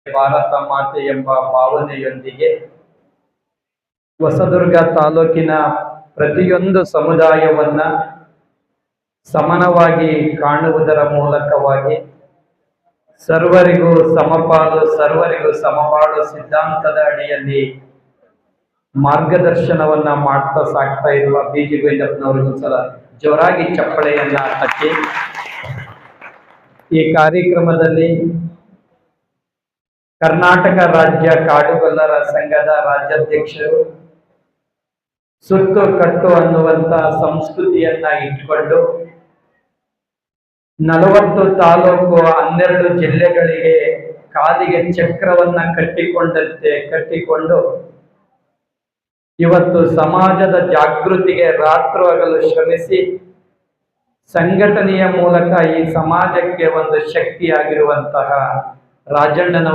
ಭಾರತ ಮಾತೆ ಎಂಬ ಭಾವನೆಯೊಂದಿಗೆ ಹೊಸದುರ್ಗ ತಾಲೂಕಿನ ಪ್ರತಿಯೊಂದು ಸಮುದಾಯವನ್ನ ಸಮಾನವಾಗಿ ಕಾಣುವುದರ ಮೂಲಕವಾಗಿ ಸರ್ವರಿಗೂ ಸಮಪಾಲು ಸರ್ವರಿಗೂ ಸಮಪಾಲು ಸಿದ್ಧಾಂತದ ಅಡಿಯಲ್ಲಿ ಮಾರ್ಗದರ್ಶನವನ್ನ ಮಾಡ್ತಾ ಸಾಕ್ತಾ ಇರುವ ಬಿಜಿ ಗೋವಿಂದಪ್ಪನವರಿಗೂ ಸಲ ಜೋರಾಗಿ ಚಪ್ಪಳೆಯನ್ನ ತಟ್ಟಿ ಈ ಕಾರ್ಯಕ್ರಮದಲ್ಲಿ ಕರ್ನಾಟಕ ರಾಜ್ಯ ಕಾಡುಗೊಲ್ಲರ ಸಂಘದ ರಾಜ್ಯಾಧ್ಯಕ್ಷರು ಸುತ್ತು ಕಟ್ಟು ಅನ್ನುವಂತ ಸಂಸ್ಕೃತಿಯನ್ನ ಇಟ್ಕೊಂಡು 40 ತಾಲೂಕು 12 ಜಿಲ್ಲೆಗಳಿಗೆ ಕಾಲಿಗೆ ಚಕ್ರವನ್ನ ಕಟ್ಟಿಕೊಂಡು ಇವತ್ತು ಸಮಾಜದ ಜಾಗೃತಿಗೆ ರಾತ್ರೋಹಗಲು ಶ್ರಮಿಸಿ ಸಂಘಟನೆಯ ಮೂಲಕ ಈ ಸಮಾಜಕ್ಕೆ ಒಂದು ಶಕ್ತಿಯಾಗಿರುವಂತಹ ರಾಜಣ್ಣನವರು